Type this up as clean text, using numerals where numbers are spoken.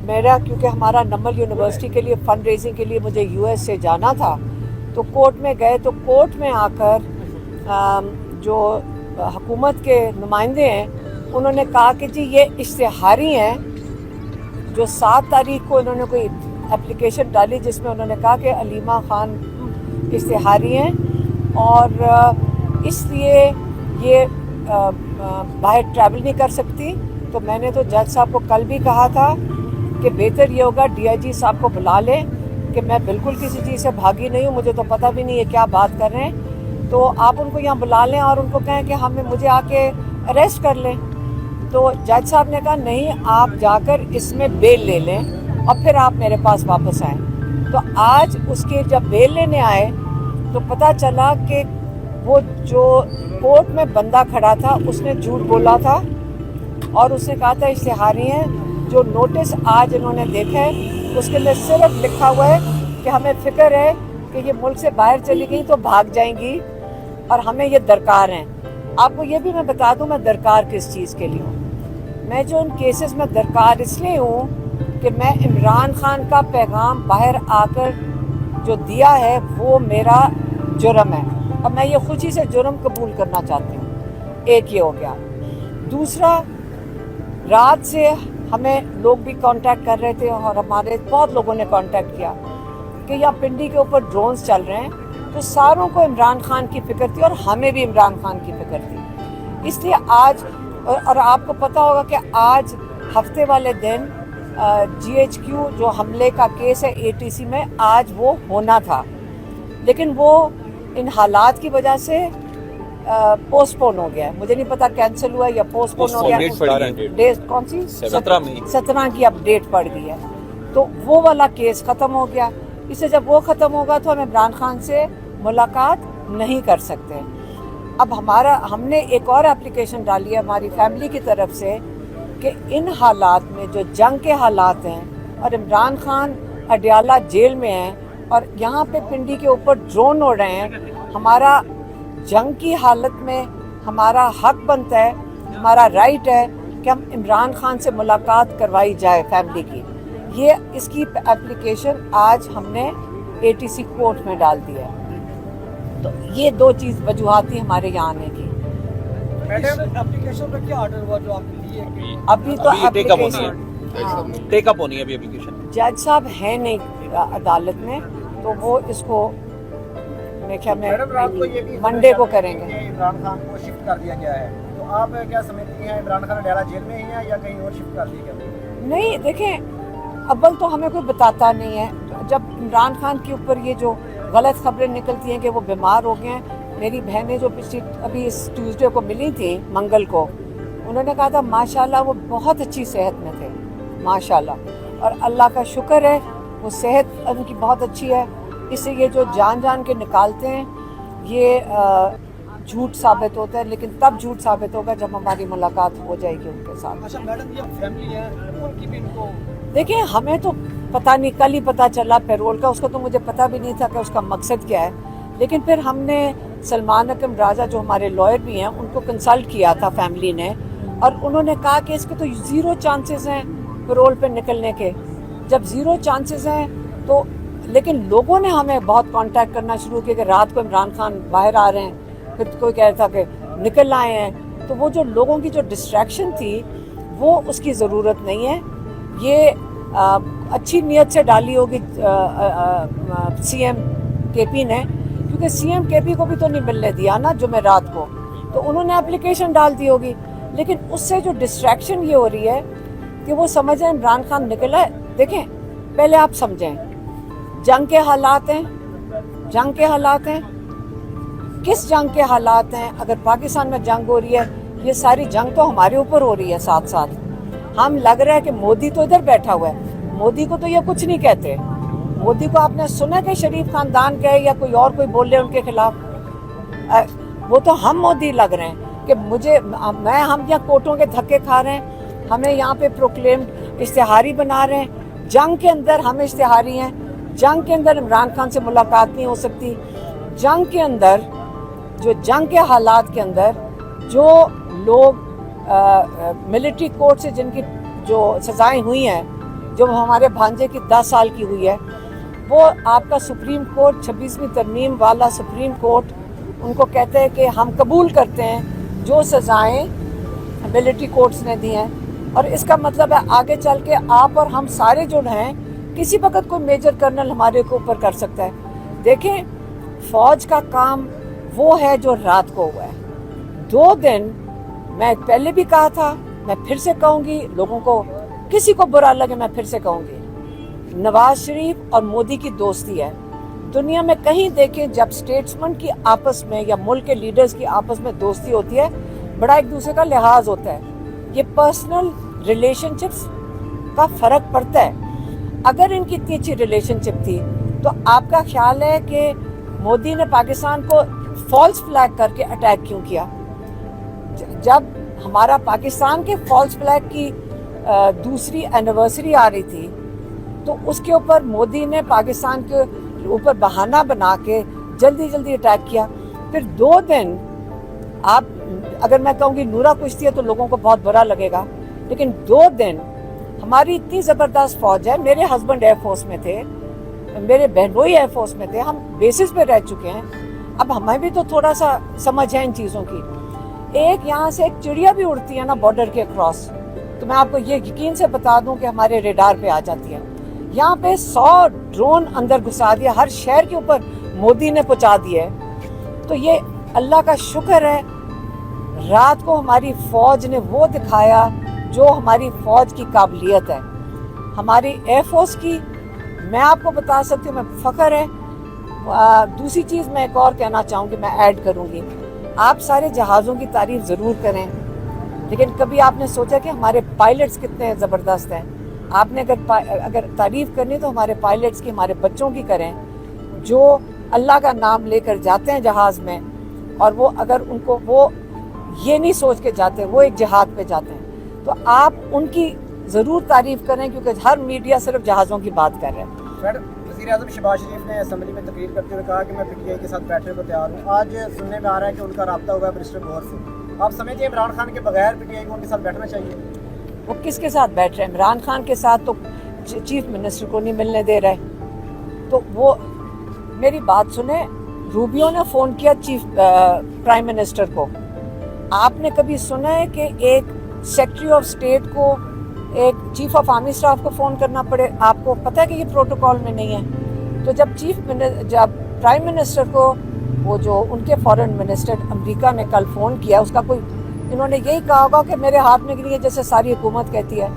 मेरा क्योंकि हमारा नमल यूनिवर्सिटी के लिए फंड रेजिंग के लिए मुझे यूएस से जाना था, तो कोर्ट में गए तो कोर्ट में आकर जो हुकूमत के नुमाइंदे हैं उन्होंने कहा कि जी ये इश्तिहारी हैं, जो 7 तारीख को इन्होंने कोई एप्लीकेशन डाली जिसमें उन्होंने कहा कि अलीमा खान इश्तिहारी हैं और इसलिए ये बाहर ट्रैवल नहीं कर सकती। तो मैंने तो जज साहब को कल भी कहा था कि बेहतर ये होगा डीआईजी साहब को बुला लें कि मैं बिल्कुल किसी चीज़ से भागी नहीं हूँ, मुझे तो पता भी नहीं है क्या बात कर रहे हैं, तो आप उनको यहाँ बुला लें और उनको कहें कि मुझे आके अरेस्ट कर लें। तो जज साहब ने कहा नहीं, आप जाकर इसमें बेल ले लें और फिर आप मेरे पास वापस आएँ। तो आज उसके जब बेल लेने आए तो पता चला कि वो जो कोर्ट में बंदा खड़ा था उसने झूठ बोला था और उसने कहा था इश्तिहारी हैं। जो नोटिस आज इन्होंने देखा है उसके अंदर सिर्फ लिखा हुआ है कि हमें फ़िक्र है कि ये मुल्क से बाहर चली गई तो भाग जाएंगी और हमें ये दरकार हैं। आपको ये भी मैं बता दूं मैं दरकार किस चीज़ के लिए हूँ। मैं जो इन केसेस में दरकार इसलिए हूँ कि मैं इमरान खान का पैगाम बाहर आकर जो दिया है वो मेरा जुर्म है और मैं ये खुशी से जुर्म कबूल करना चाहती हूँ। एक ये हो गया। दूसरा, रात से हमें लोग भी कांटेक्ट कर रहे थे और हमारे बहुत लोगों ने कांटेक्ट किया कि यहाँ पिंडी के ऊपर ड्रोन्स चल रहे हैं, तो सारों को इमरान खान की फ़िक्र थी और हमें भी इमरान खान की फ़िक्र थी। इसलिए आज और आपको पता होगा कि आज हफ्ते वाले दिन GHQ जो हमले का केस है ATC में आज वो होना था, लेकिन वो इन हालात की वजह से पोस्टपोन हो गया। मुझे नहीं पता कैंसिल हुआ या पोस्टपोन हो गया। डेट कौन सी? 17 की अपडेट पड़ गई है। तो वो वाला केस ख़त्म हो गया। इससे जब वो ख़त्म होगा तो हम इमरान खान से मुलाकात नहीं कर सकते। अब हमने एक और एप्लीकेशन डाली है हमारी फैमिली की तरफ से कि इन हालात में जो जंग के हालात हैं और इमरान खान अडयाला जेल में हैं और यहाँ पे पिंडी के ऊपर ड्रोन उड़ रहे हैं, हमारा जंग की हालत में हमारा हक बनता है, हमारा राइट है कि हम इमरान खान से मुलाकात करवाई जाए फैमिली की। ये इसकी एप्लीकेशन आज हमने ATC कोर्ट में डाल दी है। तो ये 2 चीज़ वजूहात थी हमारे यहाँ आने की। मैडम, एप्लीकेशन पर क्या ऑर्डर हुआ जो आपने लिए? अभी तो एप्लीकेशन टेकअप होनी है अभी एप्लीकेशन। जज साहब है नहीं अदालत में, तो वो इसको मेरे ख्याल में मंडे को करेंगे। इमरान खान को शिफ्ट कर दिया गया है, तो आप क्या समझती हैं इमरान खान अडयाला जेल में ही है या कहीं और शिफ्ट कर दिया गया? नहीं, देखें अव्वल तो हमें कोई बताता नहीं है। जब इमरान खान के ऊपर ये जो गलत खबरें निकलती हैं कि वो बीमार हो गए हैं, मेरी बहनें जो अभी इस ट्यूसडे को मिली थी, मंगल को, उन्होंने कहा था माशाल्लाह वो बहुत अच्छी सेहत में थे, माशाल्लाह, और अल्लाह का शुक्र है वो सेहत उनकी बहुत अच्छी है। इससे ये जो जान के निकालते हैं ये झूठ साबित होता है, लेकिन तब झूठ साबित होगा जब हमारी मुलाकात हो जाएगी उनके साथ। अच्छा मैडम, ये फैमिली है उनकी भी इनको देखिए, हमें तो पता नहीं, कल ही पता चला पैरोल का, उसका तो मुझे पता भी नहीं था कि उसका मकसद क्या है। लेकिन फिर हमने सलमान अकरम राजा जो हमारे लॉयर भी हैं उनको कंसल्ट किया था फैमिली ने, और उन्होंने कहा कि इसके तो 0 चांसेस हैं पैरोल पे निकलने के। जब 0 चांसेस हैं तो, लेकिन लोगों ने हमें बहुत कांटेक्ट करना शुरू किया कि रात को इमरान खान बाहर आ रहे हैं, फिर कोई कह रहा था कि निकल आए हैं। तो वो जो लोगों की जो डिस्ट्रैक्शन थी वो उसकी ज़रूरत नहीं है। ये अच्छी नीयत से डाली होगी CM KP ने, क्योंकि CM KP को भी तो नहीं मिलने दिया ना जुमेरात को, तो उन्होंने एप्लीकेशन डाल दी होगी। लेकिन उससे जो डिस्ट्रैक्शन ये हो रही है कि वो समझें इमरान खान निकला है। देखें, पहले आप समझें जंग के हालात हैं, जंग के हालात हैं, किस जंग के हालात हैं? अगर पाकिस्तान में जंग हो रही है, ये सारी जंग तो हमारे ऊपर हो रही है साथ साथ। हम लग रहा है कि मोदी तो इधर बैठा हुआ है, मोदी को तो ये कुछ नहीं कहते। मोदी को आपने सुना कि शरीफ खानदान के या कोई और कोई बोल रहे उनके खिलाफ? वो तो हम मोदी लग रहे हैं कि हम यहाँ कोर्टों के धक्के खा रहे हैं, हमें यहाँ पे प्रोक्लेम्ड इश्तिहारी बना रहे हैं। जंग के अंदर हम इश्तिहारी हैं, जंग के अंदर इमरान खान से मुलाकात नहीं हो सकती। जंग के अंदर, जो जंग के हालात के अंदर जो लोग मिलिट्री कोर्ट से जिनकी जो सजाएं हुई हैं, جو ہمارے بھانجے کی 10 سال کی ہوئی ہے، وہ آپ کا سپریم کورٹ 26ویں ترمیم والا سپریم کورٹ ان کو کہتے ہیں کہ ہم قبول کرتے ہیں جو سزائیں ملٹری کورٹس نے دی ہیں، اور اس کا مطلب ہے آگے چل کے آپ اور ہم سارے جو ہیں کسی وقت کوئی میجر کرنل ہمارے کو اوپر کر سکتا ہے۔ دیکھیں فوج کا کام وہ ہے جو رات کو ہوا ہے۔ 2 دن میں پہلے بھی کہا تھا، میں پھر سے کہوں گی، لوگوں کو کسی کو برا لگے میں پھر سے کہوں گی، نواز شریف اور مودی کی دوستی ہے۔ دنیا میں کہیں دیکھیں جب سٹیٹسمن کی آپس میں یا ملک کے لیڈرز کی آپس میں دوستی ہوتی ہے، بڑا ایک دوسرے کا لحاظ ہوتا ہے، یہ پرسنل ریلیشن شپس کا فرق پڑتا ہے۔ اگر ان کی اتنی اچھی ریلیشن شپ تھی تو آپ کا خیال ہے کہ مودی نے پاکستان کو فالس فلیگ کر کے اٹیک کیوں کیا؟ جب ہمارا پاکستان کے فالس فلیگ کی دوسری اینیورسری آ رہی تھی تو اس کے اوپر مودی نے پاکستان کے اوپر بہانہ بنا کے جلدی جلدی اٹیک کیا۔ پھر 2 دن آپ اگر میں کہوں گی نورا کشتی ہے تو لوگوں کو بہت برا لگے گا، لیکن 2 دن ہماری اتنی زبردست فوج ہے، میرے ہسبینڈ ایئر فورس میں تھے، میرے بہنوئی ایئر فورس میں تھے، ہم بیسز پہ رہ چکے ہیں، اب ہمیں بھی تو تھوڑا سا سمجھ ہے ان چیزوں کی۔ ایک یہاں سے ایک چڑیا بھی اڑتی ہے نا بارڈر کے اکراس، تو میں آپ کو یہ یقین سے بتا دوں کہ ہمارے ریڈار پہ آ جاتی ہے۔ یہاں پہ 100 ڈرون اندر گھسا دیا، ہر شہر کے اوپر مودی نے پہنچا دیا ہے۔ تو یہ اللہ کا شکر ہے، رات کو ہماری فوج نے وہ دکھایا جو ہماری فوج کی قابلیت ہے، ہماری ایئر فورس کی۔ میں آپ کو بتا سکتی ہوں، میں فخر ہے۔ دوسری چیز میں ایک اور کہنا چاہوں گی، میں ایڈ کروں گی، آپ سارے جہازوں کی تعریف ضرور کریں، لیکن کبھی آپ نے سوچا کہ ہمارے پائلٹس کتنے زبردست ہیں؟ آپ نے اگر تعریف کرنی تو ہمارے پائلٹس کی، ہمارے بچوں کی کریں، جو اللہ کا نام لے کر جاتے ہیں جہاز میں، اور وہ اگر ان کو وہ یہ نہیں سوچ کے جاتے، وہ ایک جہاد پہ جاتے ہیں، تو آپ ان کی ضرور تعریف کریں، کیونکہ ہر میڈیا صرف جہازوں کی بات کر رہے ہیں۔ وزیر اعظم شہباز شریف نے اسمبلی میں تقریر کرتے ہوئے کہا کہ میں پی ٹی آئی کے ساتھ بیٹھنے کو تیار ہوں۔ آج سننے میں آ رہا ہے کہ ان کا رابطہ ہوا ہے منسٹر گوہر سے۔ آپ سمجھتے ہیں عمران خان کے بغیر پی ٹی آئی کو ان کے ساتھ بیٹھنا چاہیے؟ وہ کس کے ساتھ بیٹھ رہے ہیں؟ عمران خان کے ساتھ تو چیف منسٹر کو نہیں ملنے دے رہے، تو وہ میری بات سنیں، روبیو نے فون کیا چیف پرائم منسٹر کو۔ آپ نے کبھی سنا ہے کہ ایک سیکرٹری آف اسٹیٹ کو ایک چیف آف آرمی اسٹاف کو فون کرنا پڑے؟ آپ کو پتہ ہے کہ یہ پروٹوکول میں نہیں ہے۔ تو جب پرائم منسٹر کو وہ جو ان کے فارن منسٹر امریکہ نے کل فون کیا، اس کا کوئی انہوں نے یہی کہا ہوگا کہ میرے ہاتھ میں نہیں ہے، جیسے ساری حکومت کہتی ہے۔